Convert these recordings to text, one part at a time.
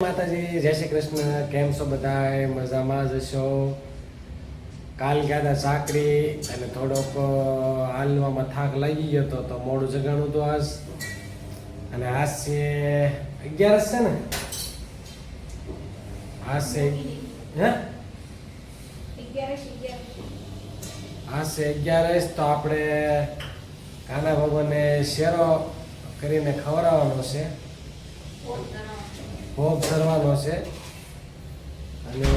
માતાજી, જય શ્રી કૃષ્ણ. કેમ છો બધાય? મજામાં જ છો? કાલ ગયા હતા સાકરી અને થોડોક હાલવામાં થાક લાગી ગયો હતો તો મોડું જગાણું હતું આજ. અને આજ છે 11 છે ને? આજ છે હે? 11 તો આપણે કાના ભગવાનને શેરો કરીને ખવડાવવાનો છે, ભોગ ધરવાનો છે. અને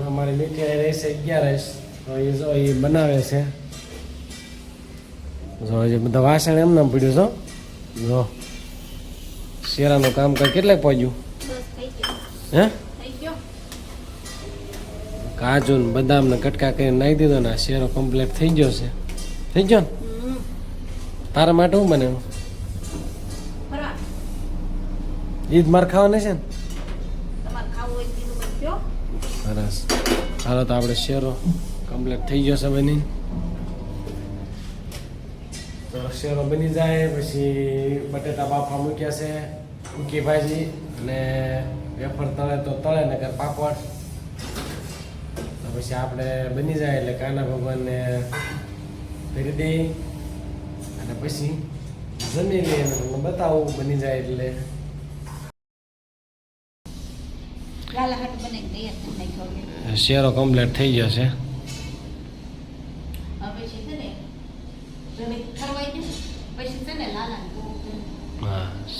અમારી મીઠાઈ રહેશે 11 તો એ જો એ બનાવે છે. જો હજી બધા વાસણ એમને પડ્યું છો. જો શેરાનું કામ કઈ કેટલાક પહોંચ્યું હે? કાજુ ને બદામ ને કટકા કરીને નાખી દીધો ને શેરો કમ્પ્લીટ થઈ ગયો છે. થઈ ગયો ને? તારા માટે હું બને ઈદ માર ખાવાના છે ને? સરસ. ચાલો તો આપણે શેરો કમ્પ્લીટ થઈ ગયો છે બની. તો શેરો બની જાય પછી બટેટા બાફા મૂક્યા છે, સૂકી ભાજી અને વેફર તળે તો તળે નકર પાપડ. તો પછી આપણે બની જાય એટલે કાના ભગવાનને ફેરી દઈ અને પછી જમી લઈએ અને તમને બતાવું બની જાય એટલે. શેરો કમ્પ્લીટ થઈ ગયો છે.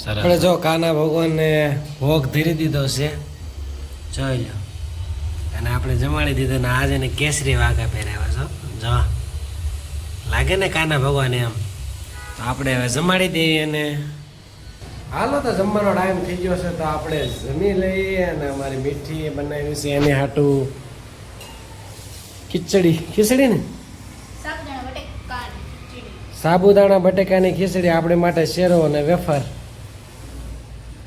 આપણે જો કાના ભગવાનને ભોગ ધરી દીધો છે, જોઈ લો. અને આપણે જમાડી દીધો ને આજે એને કેસરી વાઘા પહેરાવ્યા છો. જો લાગે ને કાના ભગવાન એમ. તો આપણે હવે જમાડી દઈએ અને હાલો તો જમવાનો ટાઈમ થઈ ગયો છે તો આપણે જમી લઈએ. અને અમારી મીઠી બનાવી છે એની હાટું ખીચડી ને સાબુદાણા બટેકાની ખીચડી, આપણે માટે શેરો અને વેફર.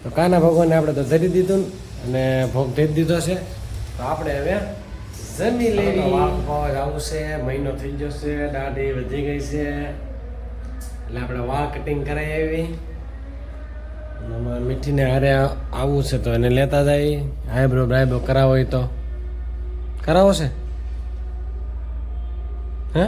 તો કાના ભગવાનને આપણે તો ધરી દીધું અને ભોગ ધરી દીધો છે. તો આપણે હવે જમી લેવી. વાળ આવું છે, મહિનો થઈ ગયો છે, દાઢી વધી ગઈ છે એટલે આપણે વાળ કટિંગ કરાવી આવી. મીઠીને હારે આવવું છે તો એને લેતા જાય. આઈબ્રો બ્રાઈબ્રો કરાવો હોય તો કરાવો છે હે?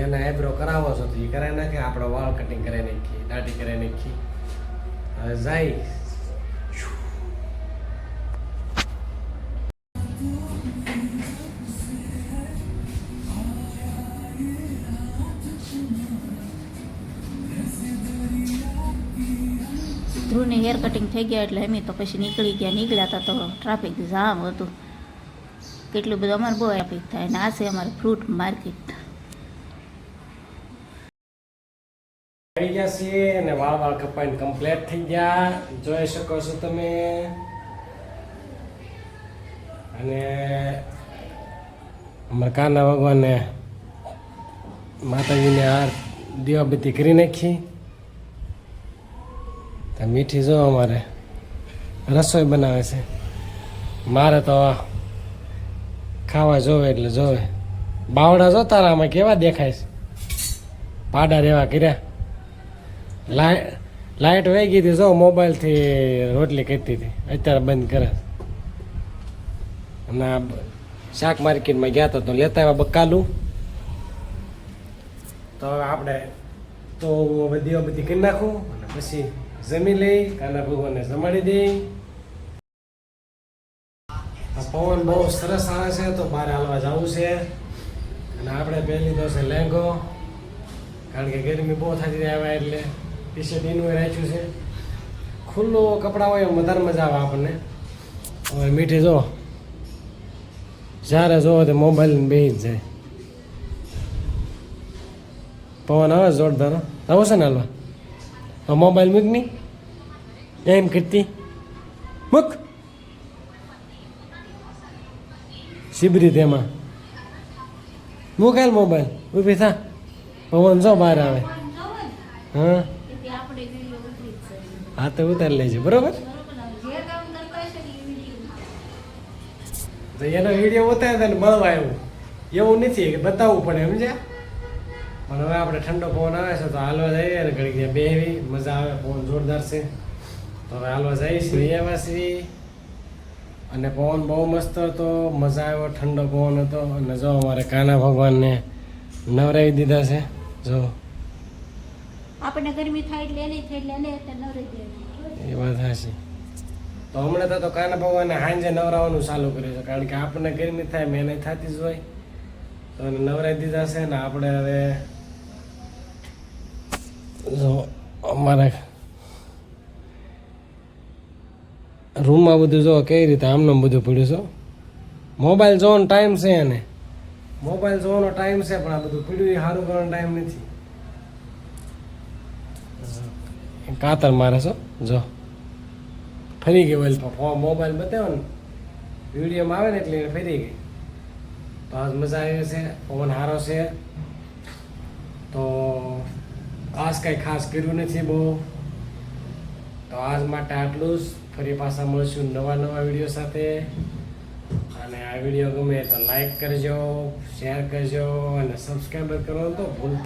એને આઈબ્રો કરાવો છો તો એ કરાવી નાખે. આપણે વાળ કટિંગ કરાવી નાખીએ, દાઢી કરાવી નાખીએ. હવે જાય ધ્રુવની હેર કટિંગ થઈ ગયા એટલે અમે તો પછી નીકળ્યા હતા તો ટ્રાફિક જામ હતું. કેટલું બધું અમારે બહુ ટ્રાફિક થાય. ને આ છે અમારે ફ્રૂટ માર્કેટ. આવી ગયા છીએ અને વાળ કપાઈને કમ્પ્લીટ થઈ ગયા, જોઈ શકો છો તમે. અને અમારા કાના ભગવાનને માતાજીને આ દીવાબત્તી કરી નાખી. મીઠી જો અમારે રસોઈ બનાવે છે. મારે તો ખાવા જોવે એટલે જોવે. બાવડા જો તારા આમાં કેવા દેખાય છે, પાડા રેવા કર્યા. લાઈટ વહી ગઈ હતી, જો મોબાઈલથી રોટલી કરતી હતી, અત્યારે બંધ કરે. અને શાક માર્કેટમાં ગયા તો લેતા આવ્યા બકાલું. તો હવે આપણે તો બધી કરી નાખું અને પછી જમી લઈ. કાના ભગવાનને જમાડી દઈ. પવન બહુ સરસ આવે છે તો બહાર હાલવા જવું છે. અને આપણે પહેરી લીધો છે લહેંગો, કારણ કે ગરમી બહુ થતી આવ્યા એટલે ટી શર્ટ એનું રાખ્યું છે. ખુલ્લું કપડાં હોય એમ વધારે મજા આવે આપણને. હવે મીઠી જો જ્યારે જોવો તો મોબાઈલ બેસી જ જાય. પવન આવે જોરદાર. આવો છે ને હાલવા? મોબાઈલ મૂક ની એમ કરતી મૂક શિબરી તેમાં મૂક હાલ મોબાઈલ. ઊભી થા, પવન જો બહાર આવે. હા હા તો ઉતારી લેજે બરોબર. તો એનો વિડીયો ઉતારે તને મળવા આવ્યું એવું નથી કે બતાવવું પડે સમજ્યા. પણ હવે આપણે ઠંડો પવન આવે છે તો હાલવા જઈએ ને ઘડીક ત્યાં બેહવી મજા આવે પવન જોરદાર છે તો હવે હાલવા જઈશું એવાસી અને પવન બહુ મસ્ત હતો મજા આવ્યો ઠંડો પવન હતો અને જો અમારે કાના ભગવાનને નવરાવી દીધા છે જો આપણને ગરમી થાય એટલે એને થાય એટલે એને એટલે નવરી દે એ વાત હાચી તો હમણાં તો કાના ભગવાનને સાંજે નવરાવવાનું ચાલુ કર્યું છે કારણ કે આપણને ગરમી થાય મહેનત થતી જ હોય તો એને નવરાવી દીધા છે ને આપણે હવે જો અમારા રૂમમાં બધું જો કઈ રીતે આમનું બધું પડ્યું છે મોબાઈલ જોવાનો ટાઈમ છે એને મોબાઈલ જોવાનો ટાઈમ છે પણ આ બધું પડ્યું એ સારું કરવાનો ટાઈમ નથી કાતર મારે છો જો ફરી ગઈ ઓઇલ મોબાઈલ બતાવ્યો ને વિડીયોમાં આવે ને એટલે એને ફરી ગઈ તો આજ મજા આવી છે પવન સારો છે તો આજ કંઈ ખાસ કર્યું નથી બહુ તો આજ માટે આટલું જ ફરી પાછા મળશું નવા વિડીયો સાથે અને આ વિડીયો ગમે તો લાઈક કરજો શેર કરજો અને સબસ્ક્રાઈબર કરવાનું તો ભૂલતા